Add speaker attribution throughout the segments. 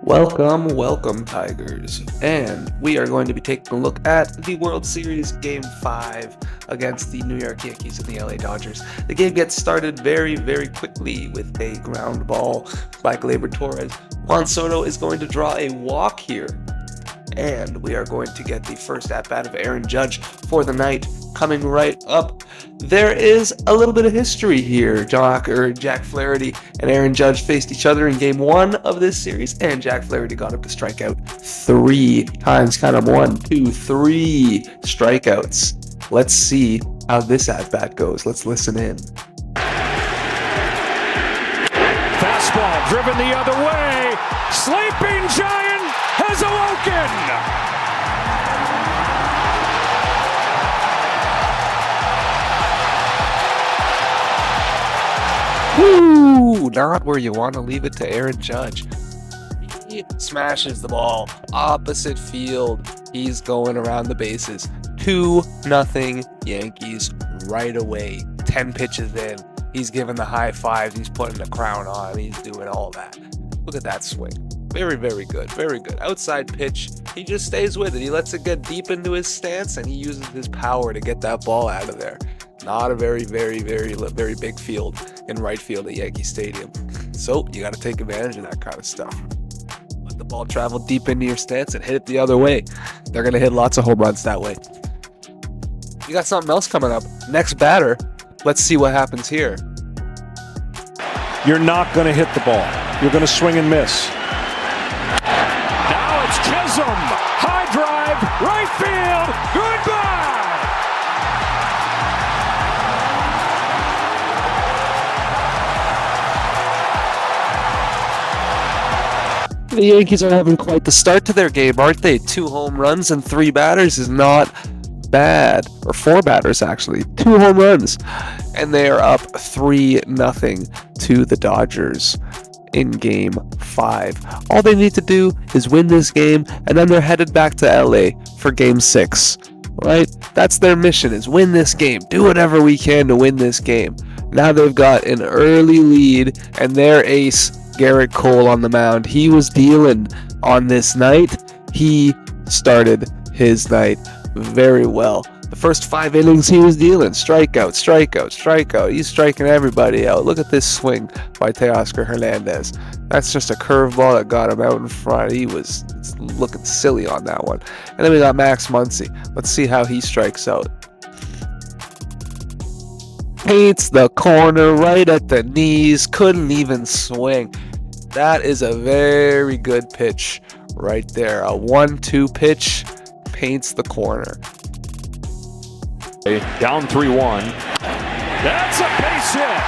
Speaker 1: Welcome, Tigers. And we are going to be taking a look at the World Series Game 5 against the New York Yankees and the LA Dodgers. The game gets started very quickly with a ground ball by Gleyber Torres. Juan Soto is going to draw a walk here. And we are going to get the first at-bat of Aaron Judge for the night coming right up. There is a little bit of history here. Jack Flaherty and Aaron Judge faced each other in Game 1 of this series, and Jack Flaherty got him to strike out 3 times. Count them 1, 2, 3 strikeouts. Let's see how this at-bat goes. Let's listen in.
Speaker 2: Fastball driven the other way. Sleeping Giant has awoken.
Speaker 1: Woo! Not where you want to leave it to Aaron Judge. He smashes the ball opposite field. He's going around the bases. 2-0 Yankees right away. 10 pitches in. He's giving the high fives. He's putting the crown on. He's doing all that. Look at that swing. Very good. Very good. Outside pitch. He just stays with it. He lets it get deep into his stance, and he uses his power to get that ball out of there. Not a very big field in right field at Yankee Stadium. So you got to take advantage of that kind of stuff. Let the ball travel deep into your stance and hit it the other way. They're going to hit lots of home runs that way. You got something else coming up. Next batter. Let's see what happens here.
Speaker 2: You're not going to hit the ball. You're going to swing and miss. Now it's Chisholm. High drive. Right field. Goodbye.
Speaker 1: The Yankees are having quite the start to their game, aren't they? 2 home runs and 3 batters is not bad. Or 4 batters, actually. 2 home runs. And they are up 3-0 to the Dodgers in Game 5. All they need to do is win this game, and then they're headed back to LA for Game 6. Right? That's their mission, is win this game. Do whatever we can to win this game. Now they've got an early lead, and their ace, Gerrit Cole, on the mound. He was dealing on this night. He started his night very well. The first 5 innings he was dealing. Strikeout. He's striking everybody out. Look at this swing by Teoscar Hernandez. That's just a curveball that got him out in front. He was looking silly on that one. And then we got Max Muncy. Let's see how he strikes out. Paints the corner right at the knees. Couldn't even swing. That is a very good pitch right there. A 1-2 pitch, paints the corner.
Speaker 2: Down 3-1. That's a base hit.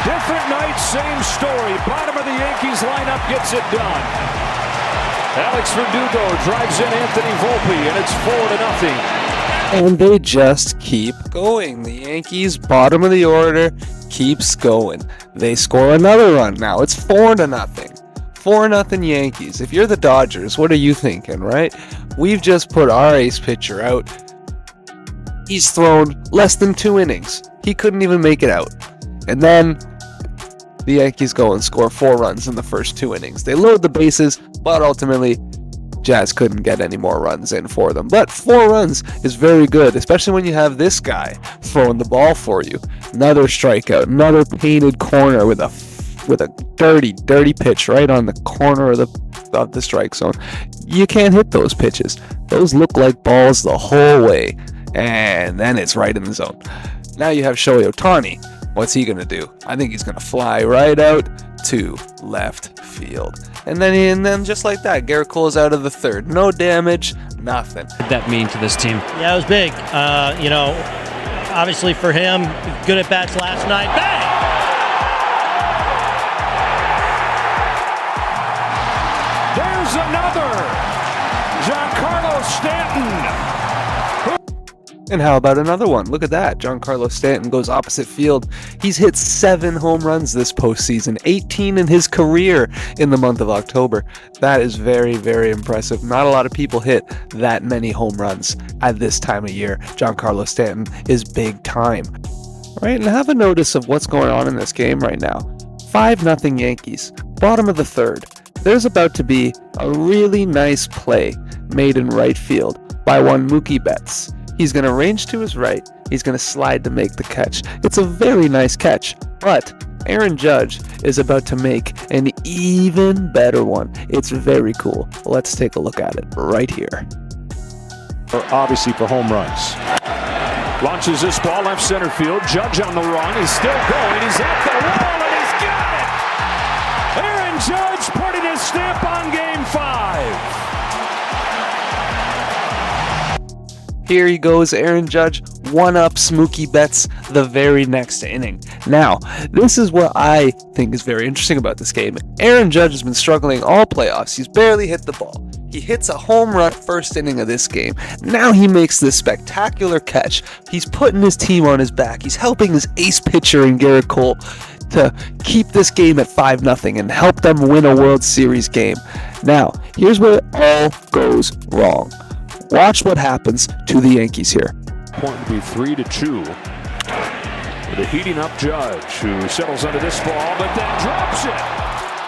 Speaker 2: Different night, same story. Bottom of the Yankees lineup gets it done. Alex Verdugo drives in Anthony Volpe, and it's 4-0.
Speaker 1: And they just keep going. The Yankees, bottom of the order, keeps going. They score another run now. It's 4-0. 4-0 Yankees. If you're the Dodgers, what are you thinking, right? We've just put our ace pitcher out. He's thrown less than 2 innings. He couldn't even make it out. And then the Yankees go and score 4 runs in the first 2 innings. They load the bases, but ultimately Jazz couldn't get any more runs in for them. But 4 runs is very good, especially when you have this guy throwing the ball for you. Another strikeout, another painted corner with a dirty pitch right on the corner of the strike zone. You can't hit those pitches. Those look like balls the whole way. And then it's right in the zone. Now you have Shohei Ohtani. What's he going to do? I think he's going to fly right out to left field. And then just like that, Gerrit Cole is out of the third. No damage, nothing.
Speaker 3: What did that mean to this team?
Speaker 4: Yeah, it was big. Obviously for him, good at bats last night. Bang!
Speaker 2: There's another. Giancarlo Stanton.
Speaker 1: And how about another one? Look at that. Giancarlo Stanton goes opposite field. He's hit 7 home runs this postseason, 18 in his career in the month of October. That is very impressive. Not a lot of people hit that many home runs at this time of year. Giancarlo Stanton is big time. Right, and have a notice of what's going on in this game right now. 5-0 Yankees, bottom of the third. there's about to be a really nice play made in right field by one Mookie Betts. He's going to range to his right. He's going to slide to make the catch. It's a very nice catch, but Aaron Judge is about to make an even better one. It's very cool. Let's take a look at it right here.
Speaker 2: Obviously for home runs. Launches this ball left center field. Judge on the run. He's still going. He's at the wall and he's got it. Aaron Judge putting his stamp on Game 5.
Speaker 1: Here he goes, Aaron Judge, one-ups Mookie Betts the very next inning. Now, this is what I think is very interesting about this game. Aaron Judge has been struggling all playoffs. He's barely hit the ball. He hits a home run first inning of this game. Now he makes this spectacular catch. He's putting his team on his back. He's helping his ace pitcher in Gerrit Cole to keep this game at 5-0 and help them win a World Series game. Now, here's where it all goes wrong. Watch what happens to the Yankees here.
Speaker 2: Point to be 3-2. With a heating up Judge, who settles under this ball, but then drops it.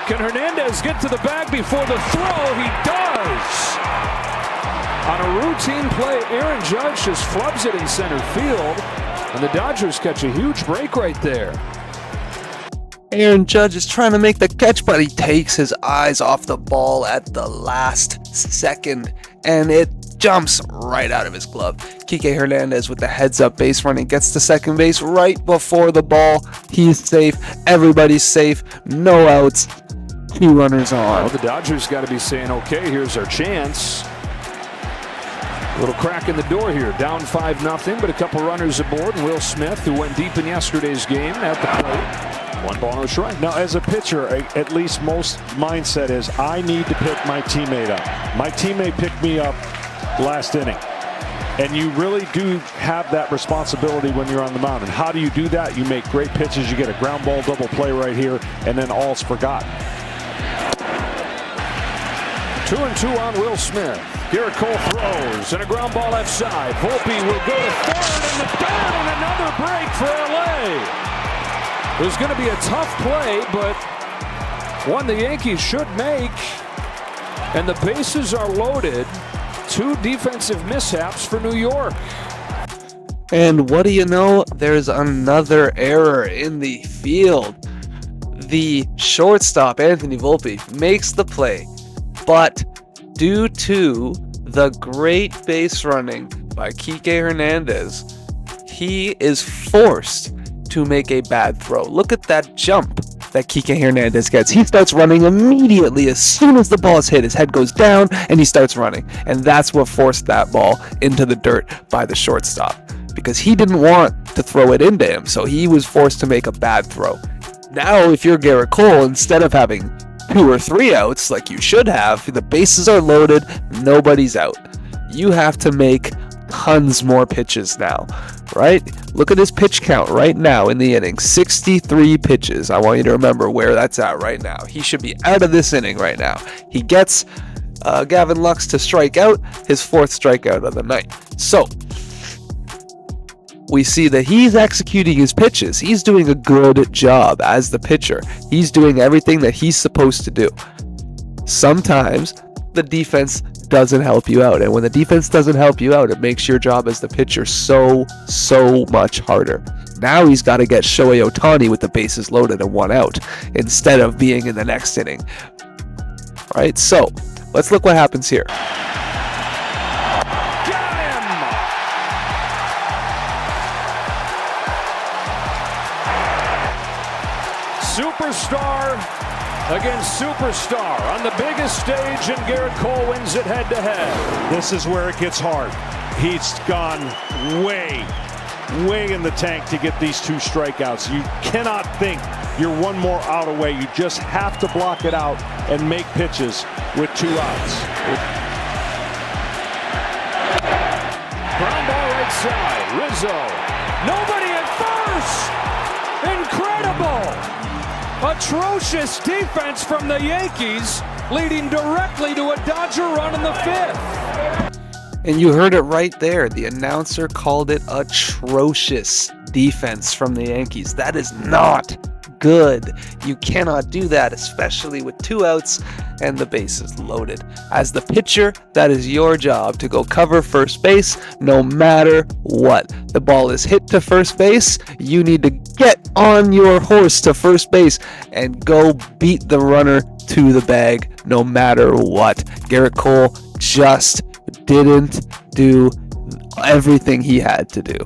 Speaker 2: Can Hernandez get to the bag before the throw? He does. On a routine play, Aaron Judge just flubs it in center field, and the Dodgers catch a huge break right there.
Speaker 1: Aaron Judge is trying to make the catch, but he takes his eyes off the ball at the last second, and it jumps right out of his glove. Kike Hernandez with the heads-up base running gets to second base right before the ball. He's safe. Everybody's safe. No outs. 2 runners on.
Speaker 2: Well, the Dodgers got to be saying, okay, here's our chance. Little crack in the door here. Down 5-0, but a couple runners aboard. Will Smith, who went deep in yesterday's game, at the plate. 1 ball, no strike.
Speaker 3: Now, as a pitcher, at least most mindset is, I need to pick my teammate up. My teammate picked me up last inning. And you really do have that responsibility when you're on the mound. And how do you do that? You make great pitches. You get a ground ball double play right here, and then all's forgotten.
Speaker 2: 2-2 on Will Smith. Gerrit Cole throws, and a ground ball left side. Volpe will go to third, and the third, and another break for LA. There's going to be a tough play, but one the Yankees should make. And the bases are loaded. 2 defensive mishaps for New York.
Speaker 1: And what do you know? There's another error in the field. The shortstop, Anthony Volpe, makes the play, but due to the great base running by Kike Hernandez, he is forced to make a bad throw. Look at that jump that Kike Hernandez gets. He starts running immediately. As soon as the ball is hit, his head goes down and he starts running. And that's what forced that ball into the dirt by the shortstop, because he didn't want to throw it into him, so he was forced to make a bad throw. Now, if you're Gerrit Cole, instead of having 2 or 3 outs like you should have, the bases are loaded, nobody's out. You have to make tons more pitches now, right? Look at his pitch count right now in the inning. 63 pitches. I want you to remember where that's at right now. He should be out of this inning right now. He gets Gavin Lux to strike out, his 4th strikeout of the night. So we see that he's executing his pitches. He's doing a good job as the pitcher. He's doing everything that he's supposed to do. Sometimes the defense doesn't help you out, and when the defense doesn't help you out, it makes your job as the pitcher so much harder. Now he's got to get Shohei Ohtani with the bases loaded and 1 out instead of being in the next inning. All right, so let's look what happens here.
Speaker 2: Superstar against superstar on the biggest stage, and Gerrit Cole wins it head-to-head.
Speaker 3: This is where it gets hard. He's gone way in the tank to get these 2 strikeouts. You cannot think you're 1 more out away. You just have to block it out and make pitches with 2 outs.
Speaker 2: Ground ball right side. Rizzo. Nobody at first. Incredible. Atrocious defense from the Yankees, leading directly to a Dodger run in the 5th.
Speaker 1: And you heard it right there. The announcer called it atrocious defense from the Yankees. That is not good. You cannot do that, especially with 2 outs and the bases loaded. As the pitcher, that is your job to go cover first base no matter what. The ball is hit to first base. You need to get on your horse to first base and go beat the runner to the bag no matter what. Gerrit Cole just didn't do everything he had to do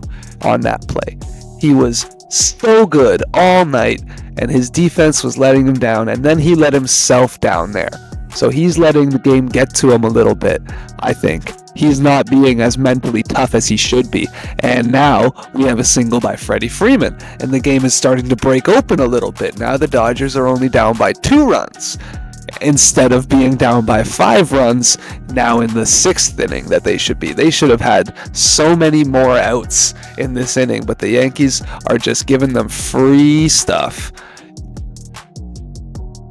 Speaker 1: on that play. He was so good all night, and his defense was letting him down, and then he let himself down there. So he's letting the game get to him a little bit, I think. He's not being as mentally tough as he should be. And now we have a single by Freddie Freeman, and the game is starting to break open a little bit. Now the Dodgers are only down by 2 runs. Instead of being down by 5 runs now in the 6th inning that they should be. They should have had so many more outs in this inning, but the Yankees are just giving them free stuff.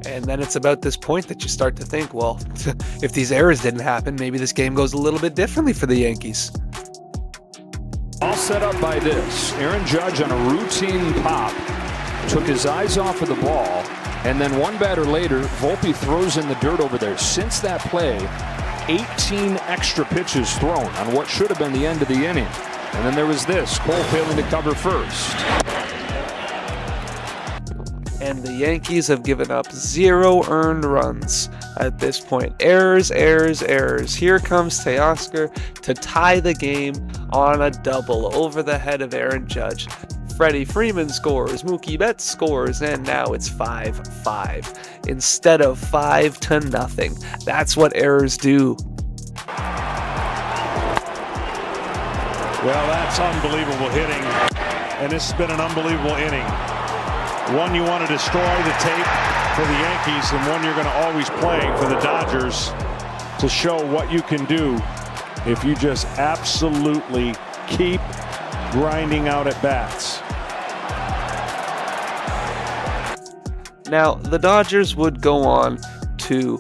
Speaker 1: And then it's about this point that you start to think, well, if these errors didn't happen, maybe this game goes a little bit differently for the Yankees.
Speaker 2: All set up by this. Aaron Judge on a routine pop took his eyes off of the ball. And then one batter later, Volpe throws in the dirt over there. Since that play, 18 extra pitches thrown on what should have been the end of the inning. And then there was this, Cole failing to cover first.
Speaker 1: And the Yankees have given up 0 earned runs at this point. Errors, errors, errors. Here comes Teoscar to tie the game on a double over the head of Aaron Judge. Freddie Freeman scores, Mookie Betts scores, and now it's 5-5 instead of 5-0. That's what errors do.
Speaker 3: Well, that's unbelievable hitting, and this has been an unbelievable inning. One you want to destroy the tape for the Yankees, and one you're going to always play for the Dodgers to show what you can do if you just absolutely keep grinding out at bats.
Speaker 1: Now, the Dodgers would go on to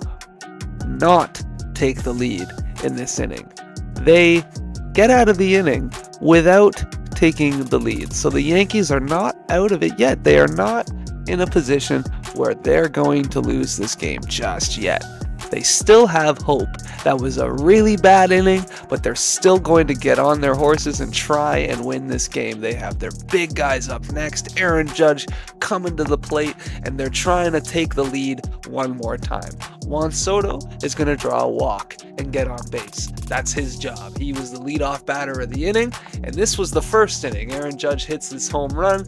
Speaker 1: not take the lead in this inning. They get out of the inning without taking the lead. So the Yankees are not out of it yet. They are not in a position where they're going to lose this game just yet. They still have hope. That was a really bad inning, but they're still going to get on their horses and try and win this game. They have their big guys up next. Aaron Judge coming to the plate, and they're trying to take the lead one more time. Juan Soto is going to draw a walk and get on base. That's his job. He was the leadoff batter of the inning, and this was the first inning. Aaron Judge hits this home run.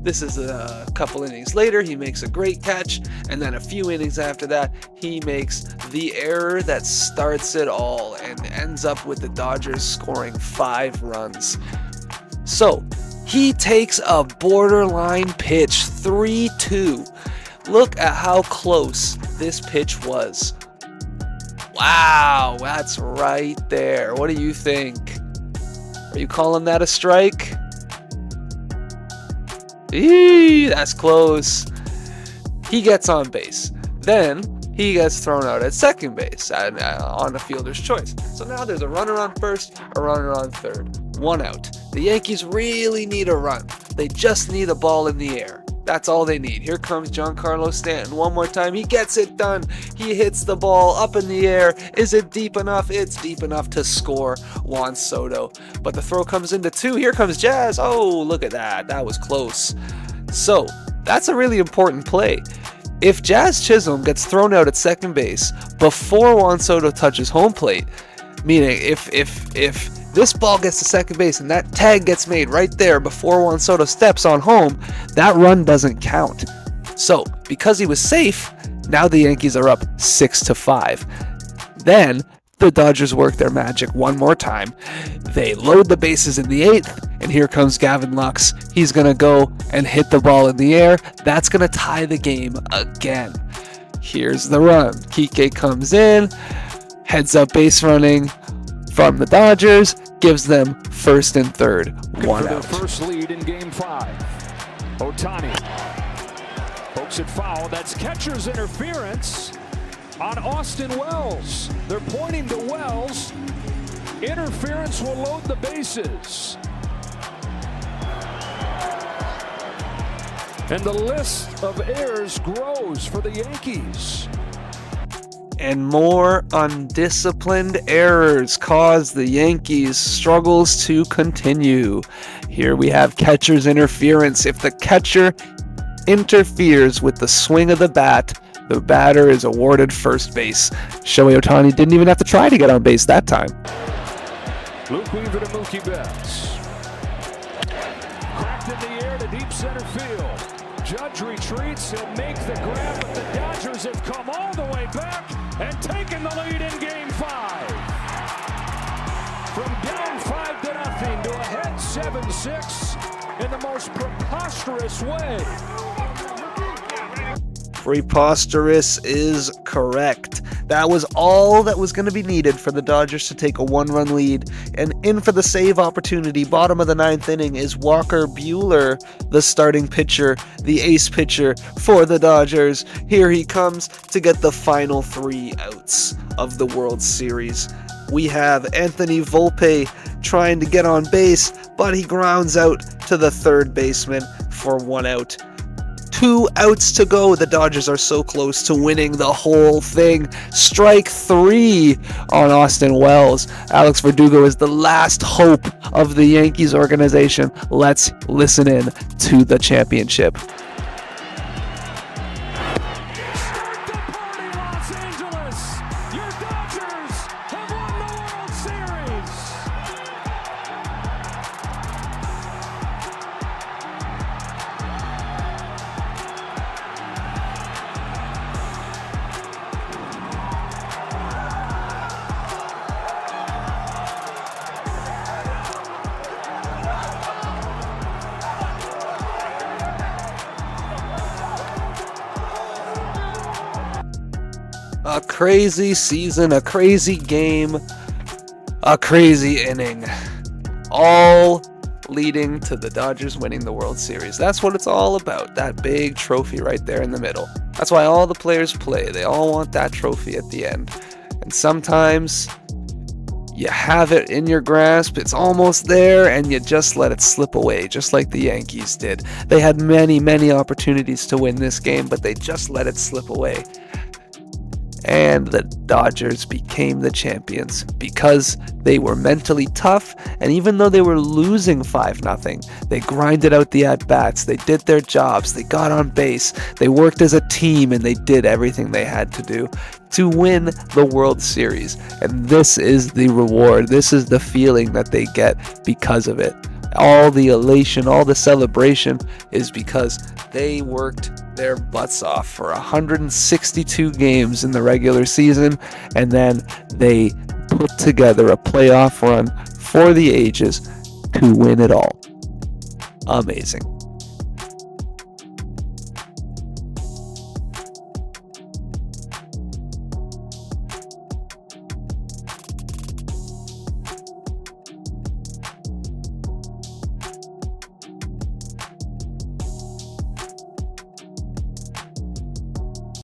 Speaker 1: This is a couple innings later. He makes a great catch, and then a few innings after that, he makes the error that starts it all and ends up with the Dodgers scoring 5 runs. So he takes a borderline pitch, 3-2. Look at how close this pitch was. Wow, that's right there. What do you think? Are you calling that a strike? That's close. He gets on base. Then he gets thrown out at second base on a fielder's choice. So now there's a runner on first, a runner on third. 1 out. The Yankees really need a run. They just need a ball in the air. That's all they need. Here comes Giancarlo Stanton one more time. He gets it done. He hits the ball up in the air. Is it deep enough? It's deep enough to score Juan Soto. But the throw comes into 2. Here comes Jazz. Oh, look at that. That was close. So that's a really important play. If Jazz Chisholm gets thrown out at second base before Juan Soto touches home plate, meaning if this ball gets to second base and that tag gets made right there before Juan Soto steps on home, that run doesn't count. So, because he was safe, now the Yankees are up 6-5. Then, the Dodgers work their magic one more time. They load the bases in the 8th, and here comes Gavin Lux. He's going to go and hit the ball in the air. That's going to tie the game again. Here's the run. Kike comes in, heads up base running from the Dodgers, gives them first and third. 1 out.
Speaker 2: First lead in Game 5. Ohtani pokes it foul. That's catcher's interference on Austin Wells. They're pointing to Wells. Interference will load the bases. And the list of errors grows for the Yankees.
Speaker 1: And more undisciplined errors cause the Yankees' struggles to continue. Here we have catcher's interference. If the catcher interferes with the swing of the bat, the batter is awarded first base. Shohei Ohtani didn't even have to try to get on base that time.
Speaker 2: Luke Weaver to Mookie Betts. Cracked in the air to deep center field. Judge retreats. He'll make the grab, but the Dodgers have come all the way back and taken the lead in Game 5. From down 5-0 to ahead 7-6 in the most preposterous way.
Speaker 1: Preposterous is correct. That was all that was going to be needed for the Dodgers to take a one-run lead. And in for the save opportunity, bottom of the 9th inning, is Walker Buehler, the starting pitcher, the ace pitcher for the Dodgers. Here he comes to get the final 3 outs of the World Series. We have Anthony Volpe trying to get on base, but he grounds out to the third baseman for 1 out. 2 outs to go. The Dodgers are so close to winning the whole thing. Strike 3 on Austin Wells. Alex Verdugo is the last hope of the Yankees organization. Let's listen in to the championship. A crazy season, a crazy game, a crazy inning. All leading to the Dodgers winning the World Series. That's what it's all about, that big trophy right there in the middle. That's why all the players play. They all want that trophy at the end. And sometimes you have it in your grasp, it's almost there, and you just let it slip away, just like the Yankees did. They had many, many opportunities to win this game, but they just let it slip away. And the Dodgers became the champions because they were mentally tough, and even though they were losing 5-0, they grinded out the at-bats, they did their jobs, they got on base, they worked as a team, and they did everything they had to do to win the World Series. And this is the reward, this is the feeling that they get because of it. All the elation, all the celebration is because they worked their butts off for 162 games in the regular season, and then they put together a playoff run for the ages to win it all. Amazing.